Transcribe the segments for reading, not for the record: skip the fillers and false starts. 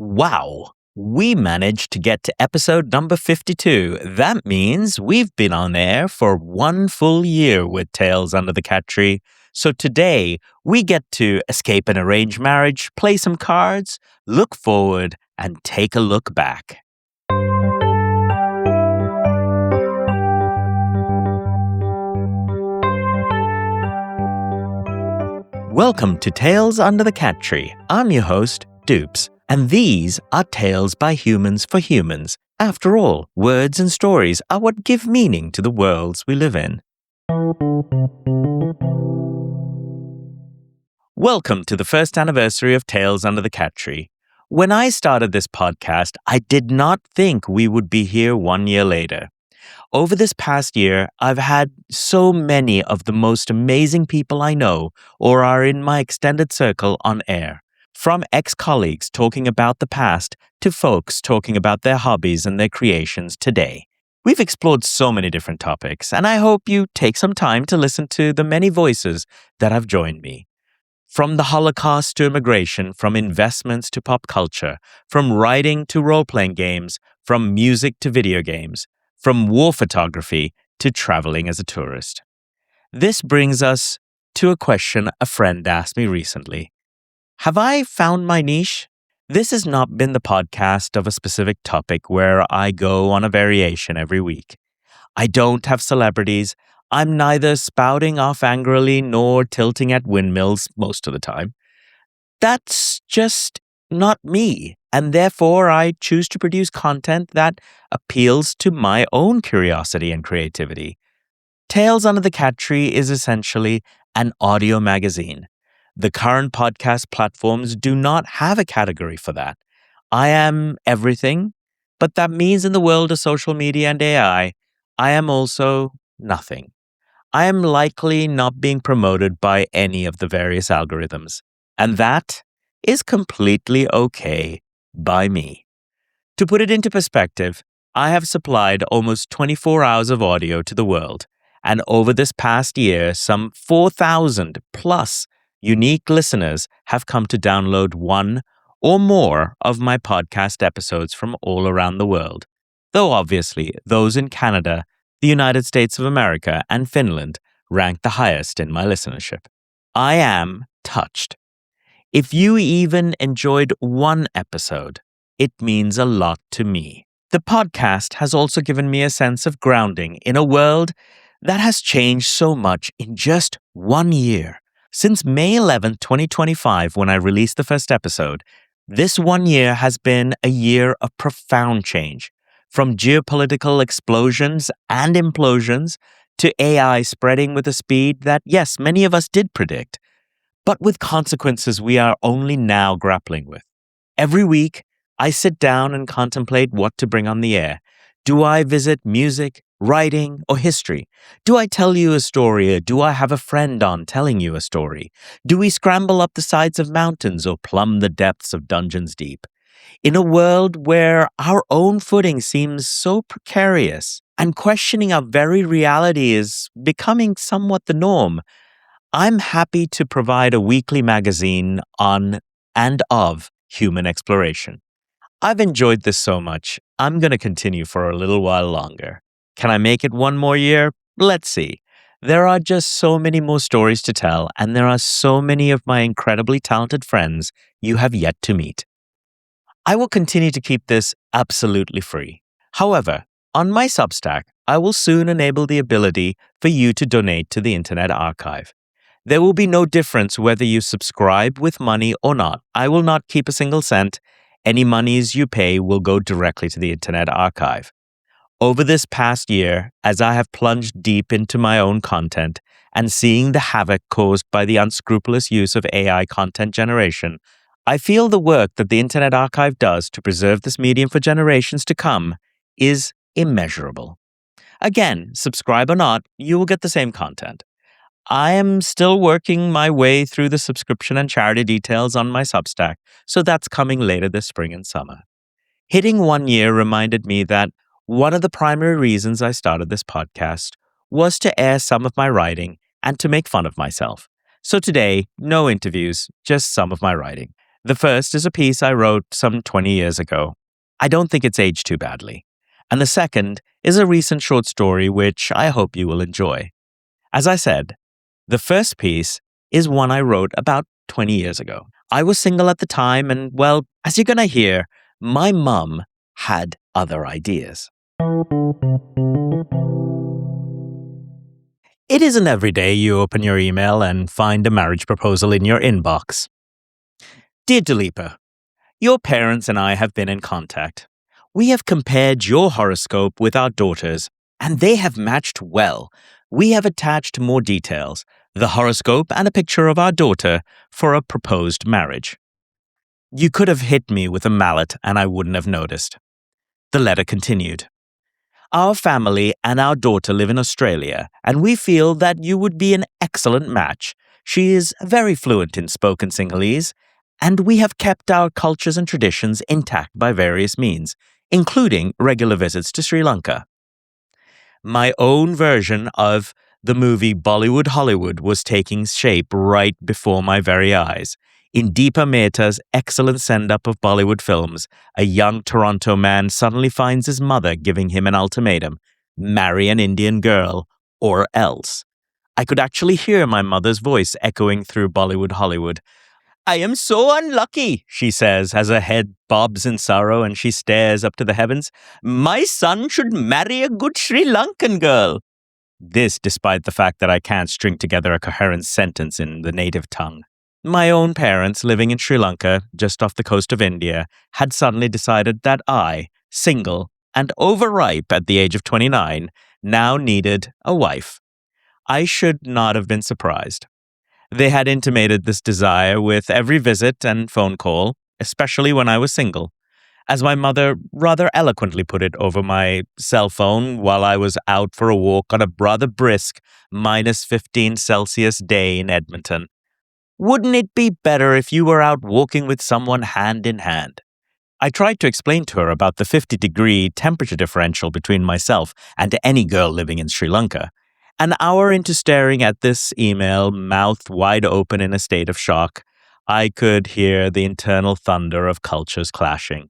Wow, we managed to get to episode number 52. That means we've been on air for one full year with Tales Under the Cat Tree. So today, we get to escape an arranged marriage, play some cards, look forward, and take a look back. Welcome to Tales Under the Cat Tree. I'm your host, Dupes. And these are tales by humans for humans. After all, words and stories are what give meaning to the worlds we live in. Welcome to the first anniversary of Tales Under the Cat Tree. When I started this podcast, I did not think we would be here 1 year later. Over this past year, I've had so many of the most amazing people I know or are in my extended circle on air. From ex-colleagues talking about the past to folks talking about their hobbies and their creations today. We've explored so many different topics, and I hope you take some time to listen to the many voices that have joined me. From the Holocaust to immigration, from investments to pop culture, from writing to role-playing games, from music to video games, from war photography to traveling as a tourist. This brings us to a question a friend asked me recently. Have I found my niche? This has not been the podcast of a specific topic where I go on a variation every week. I don't have celebrities. I'm neither spouting off angrily nor tilting at windmills most of the time. That's just not me, and therefore I choose to produce content that appeals to my own curiosity and creativity. Tales Under the Cat Tree is essentially an audio magazine. The current podcast platforms do not have a category for that. I am everything, but that means in the world of social media and AI, I am also nothing. I am likely not being promoted by any of the various algorithms, and that is completely okay by me. To put it into perspective, I have supplied almost 24 hours of audio to the world, and over this past year, some 4,000 plus unique listeners have come to download one or more of my podcast episodes from all around the world, though obviously those in Canada, the United States of America, and Finland rank the highest in my listenership. I am touched. If you even enjoyed one episode, it means a lot to me. The podcast has also given me a sense of grounding in a world that has changed so much in just 1 year. Since May 11, 2025, when I released the first episode, this 1 year has been a year of profound change. From geopolitical explosions and implosions to AI spreading with a speed that, yes, many of us did predict, but with consequences we are only now grappling with. Every week, I sit down and contemplate what to bring on the air. Do I visit music, writing, or history? Do I tell you a story, or do I have a friend on telling you a story? Do we scramble up the sides of mountains or plumb the depths of dungeons deep? In a world where our own footing seems so precarious and questioning our very reality is becoming somewhat the norm, I'm happy to provide a weekly magazine on and of human exploration. I've enjoyed this so much, I'm going to continue for a little while longer. Can I make it one more year? Let's see. There are just so many more stories to tell, and there are so many of my incredibly talented friends you have yet to meet. I will continue to keep this absolutely free. However, on my Substack, I will soon enable the ability for you to donate to the Internet Archive. There will be no difference whether you subscribe with money or not. I will not keep a single cent. Any monies you pay will go directly to the Internet Archive. Over this past year, as I have plunged deep into my own content and seeing the havoc caused by the unscrupulous use of AI content generation, I feel the work that the Internet Archive does to preserve this medium for generations to come is immeasurable. Again, subscribe or not, you will get the same content. I am still working my way through the subscription and charity details on my Substack, so that's coming later this spring and summer. Hitting 1 year reminded me that one of the primary reasons I started this podcast was to air some of my writing and to make fun of myself. So today, no interviews, just some of my writing. The first is a piece I wrote some 20 years ago. I don't think it's aged too badly. And the second is a recent short story which I hope you will enjoy. As I said, the first piece is one I wrote about 20 years ago. I was single at the time and, well, as you're going to hear, my mum had other ideas. It isn't every day you open your email and find a marriage proposal in your inbox. Dear Dileepa, your parents and I have been in contact. We have compared your horoscope with our daughter's, and they have matched well. We have attached more details, the horoscope and a picture of our daughter for a proposed marriage. You could have hit me with a mallet and I wouldn't have noticed. The letter continued. Our family and our daughter live in Australia, and we feel that you would be an excellent match. She is very fluent in spoken Sinhalese, and we have kept our cultures and traditions intact by various means, including regular visits to Sri Lanka. My own version of the movie Bollywood Hollywood was taking shape right before my very eyes. In Deepa Mehta's excellent send-up of Bollywood films, a young Toronto man suddenly finds his mother giving him an ultimatum: marry an Indian girl or else. I could actually hear my mother's voice echoing through Bollywood Hollywood. I am so unlucky, she says, as her head bobs in sorrow and she stares up to the heavens. My son should marry a good Sri Lankan girl. This despite the fact that I can't string together a coherent sentence in the native tongue. My own parents, living in Sri Lanka, just off the coast of India, had suddenly decided that I, single and overripe at the age of 29, now needed a wife. I should not have been surprised. They had intimated this desire with every visit and phone call, especially when I was single. As my mother rather eloquently put it over my cell phone while I was out for a walk on a rather brisk -15 Celsius day in Edmonton. Wouldn't it be better if you were out walking with someone hand in hand? I tried to explain to her about the 50-degree temperature differential between myself and any girl living in Sri Lanka. An hour into staring at this email, mouth wide open in a state of shock, I could hear the internal thunder of cultures clashing.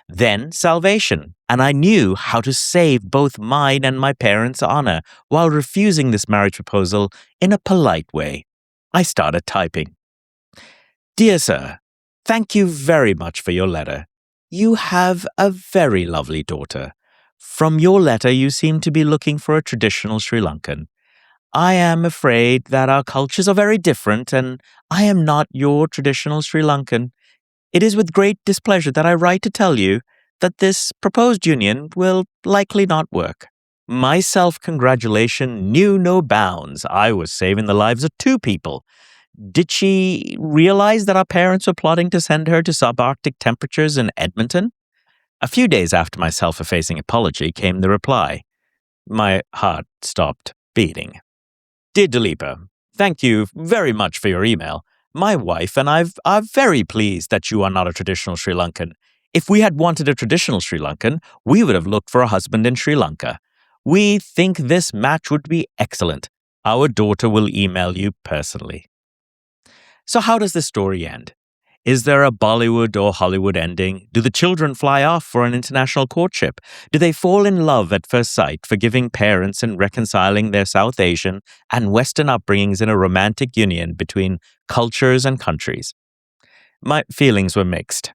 Then salvation, and I knew how to save both mine and my parents' honor while refusing this marriage proposal in a polite way. I started typing. Dear sir, thank you very much for your letter. You have a very lovely daughter. From your letter, you seem to be looking for a traditional Sri Lankan. I am afraid that our cultures are very different, and I am not your traditional Sri Lankan. It is with great displeasure that I write to tell you that this proposed union will likely not work. My self-congratulation knew no bounds. I was saving the lives of two people. Did she realize that our parents were plotting to send her to subarctic temperatures in Edmonton? A few days after my self-effacing apology came the reply. My heart stopped beating. Dear Dileepa, thank you very much for your email. My wife and I are very pleased that you are not a traditional Sri Lankan. If we had wanted a traditional Sri Lankan, we would have looked for a husband in Sri Lanka. We think this match would be excellent. Our daughter will email you personally. So how does this story end? Is there a Bollywood or Hollywood ending? Do the children fly off for an international courtship? Do they fall in love at first sight, forgiving parents and reconciling their South Asian and Western upbringings in a romantic union between cultures and countries? My feelings were mixed.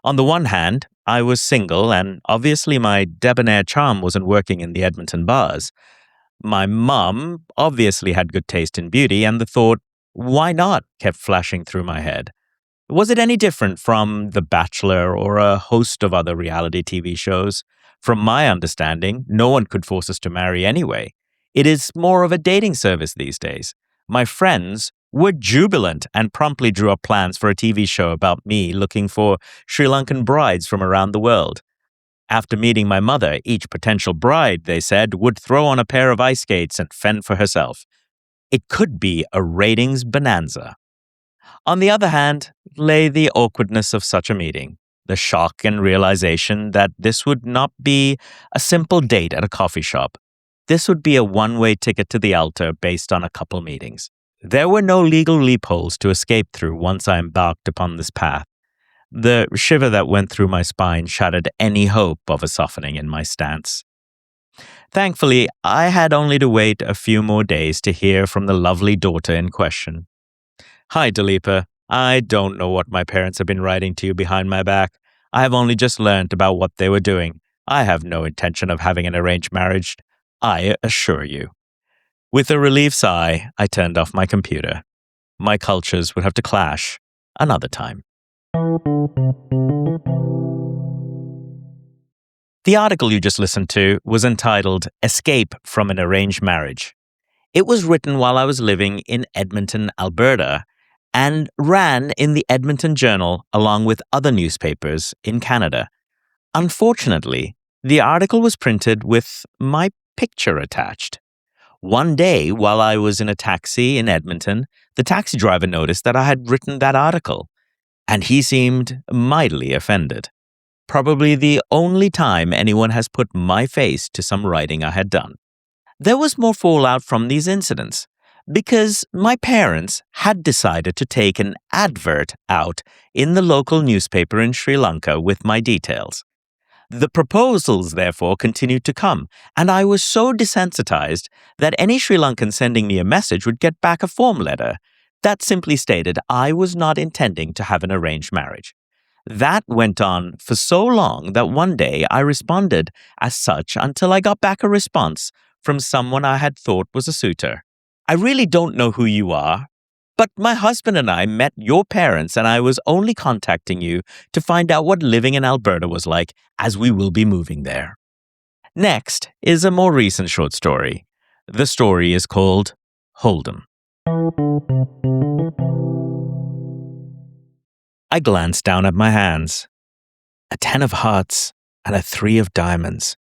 On the one hand, I was single and obviously my debonair charm wasn't working in the Edmonton bars. My mum obviously had good taste in beauty and the thought, why not, kept flashing through my head. Was it any different from The Bachelor or a host of other reality TV shows? From my understanding, no one could force us to marry anyway. It is more of a dating service these days. My friends were jubilant and promptly drew up plans for a TV show about me looking for Sri Lankan brides from around the world. After meeting my mother, each potential bride, they said, would throw on a pair of ice skates and fend for herself. It could be a ratings bonanza. On the other hand, lay the awkwardness of such a meeting, the shock and realization that this would not be a simple date at a coffee shop. This would be a one-way ticket to the altar based on a couple meetings. There were no legal loopholes to escape through once I embarked upon this path. The shiver that went through my spine shattered any hope of a softening in my stance. Thankfully, I had only to wait a few more days to hear from the lovely daughter in question. Hi, Dalipa. I don't know what my parents have been writing to you behind my back. I have only just learned about what they were doing. I have no intention of having an arranged marriage, I assure you. With a relieved sigh, I turned off my computer. My cultures would have to clash another time. The article you just listened to was entitled Escape from an Arranged Marriage. It was written while I was living in Edmonton, Alberta, and ran in the Edmonton Journal along with other newspapers in Canada. Unfortunately, the article was printed with my picture attached. One day, while I was in a taxi in Edmonton, the taxi driver noticed that I had written that article, and he seemed mightily offended. Probably the only time anyone has put my face to some writing I had done. There was more fallout from these incidents, because my parents had decided to take an advert out in the local newspaper in Sri Lanka with my details. The proposals, therefore, continued to come, and I was so desensitized that any Sri Lankan sending me a message would get back a form letter that simply stated I was not intending to have an arranged marriage. That went on for so long that one day I responded as such until I got back a response from someone I had thought was a suitor. I really don't know who you are, but my husband and I met your parents, and I was only contacting you to find out what living in Alberta was like, as we will be moving there. Next is a more recent short story. The story is called Hold'em. I glanced down at my hands. A 10 of hearts and a 3 of diamonds.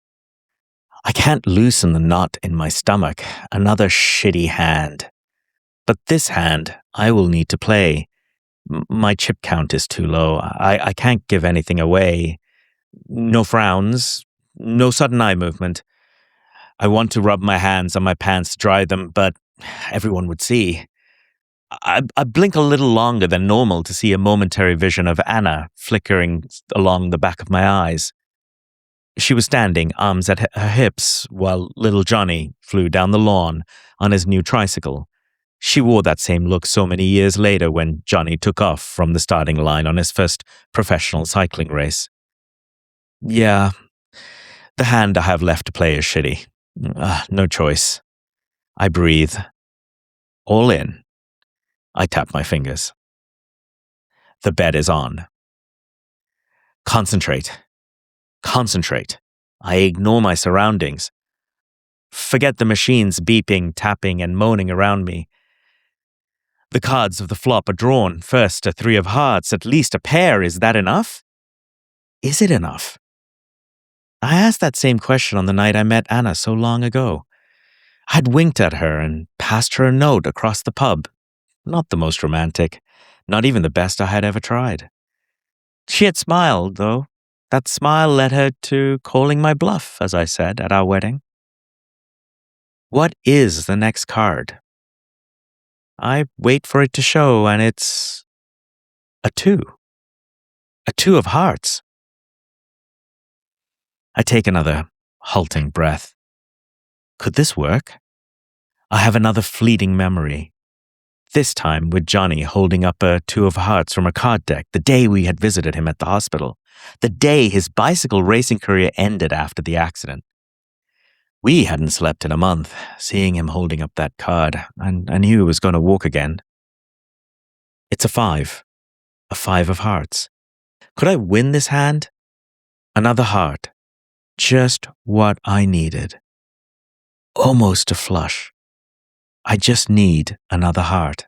I can't loosen the knot in my stomach. Another shitty hand. But this hand I will need to play. My chip count is too low. I can't give anything away. No frowns. No sudden eye movement. I want to rub my hands on my pants to dry them, but everyone would see. I blink a little longer than normal to see a momentary vision of Anna flickering along the back of my eyes. She was standing, arms at her hips, while little Johnny flew down the lawn on his new tricycle. She wore that same look so many years later when Johnny took off from the starting line on his first professional cycling race. Yeah, the hand I have left to play is shitty. No choice. I breathe. All in. I tap my fingers. The bet is on. Concentrate. Concentrate. I ignore my surroundings. Forget the machines beeping, tapping, and moaning around me. The cards of the flop are drawn. First, a 3 of hearts, at least a pair. Is that enough? Is it enough? I asked that same question on the night I met Anna so long ago. I had winked at her and passed her a note across the pub. Not the most romantic, not even the best I had ever tried. She had smiled, though. That smile led her to calling my bluff, as I said, at our wedding. What is the next card? I wait for it to show, and it's a 2. A 2 of hearts. I take another halting breath. Could this work? I have another fleeting memory. This time with Johnny holding up a 2 of hearts from a card deck the day we had visited him at the hospital, the day his bicycle racing career ended after the accident. We hadn't slept in a month. Seeing him holding up that card, and I knew he was going to walk again. It's a 5 of hearts. Could I win this hand? Another heart. Just what I needed. Almost a flush. I just need another heart.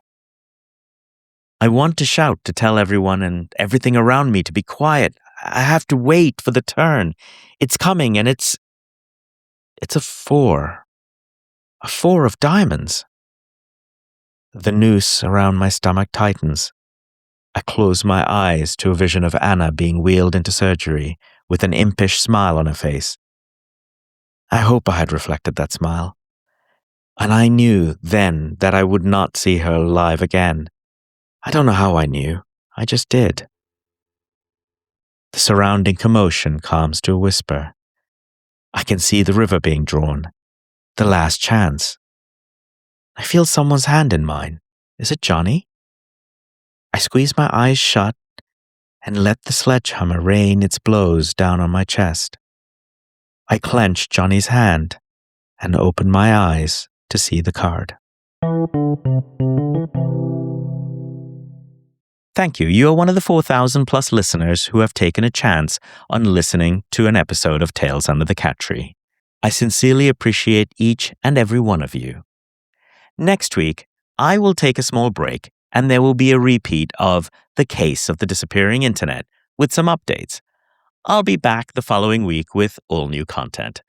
I want to shout to tell everyone and everything around me to be quiet. I have to wait for the turn. It's coming, and it's a 4. A 4 of diamonds. The noose around my stomach tightens. I close my eyes to a vision of Anna being wheeled into surgery with an impish smile on her face. I hope I had reflected that smile. And I knew then that I would not see her alive again. I don't know how I knew. I just did. The surrounding commotion calms to a whisper. I can see the river being drawn. The last chance. I feel someone's hand in mine. Is it Johnny? I squeeze my eyes shut and let the sledgehammer rain its blows down on my chest. I clench Johnny's hand and open my eyes to see the card. Thank you. You are one of the 4,000 plus listeners who have taken a chance on listening to an episode of Tales Under the Cat Tree. I sincerely appreciate each and every one of you. Next week, I will take a small break and there will be a repeat of The Case of the Disappearing Internet with some updates. I'll be back the following week with all new content.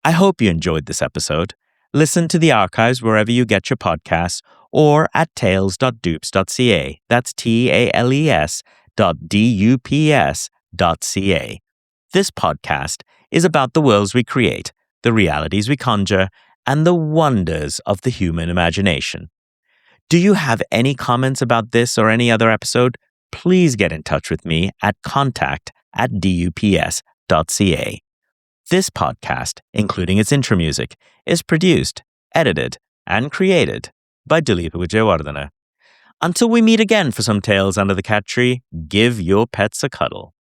I hope you enjoyed this episode. Listen to the archives wherever you get your podcasts or at tales.dupes.ca. That's TALES.DUPS.ca. This podcast is about the worlds we create, the realities we conjure, and the wonders of the human imagination. Do you have any comments about this or any other episode? Please get in touch with me at contact@dups.ca. This podcast, including its intro music, is produced, edited, and created by Dileep Vijayawardena. Until we meet again for some Tales Under the Cat Tree, give your pets a cuddle.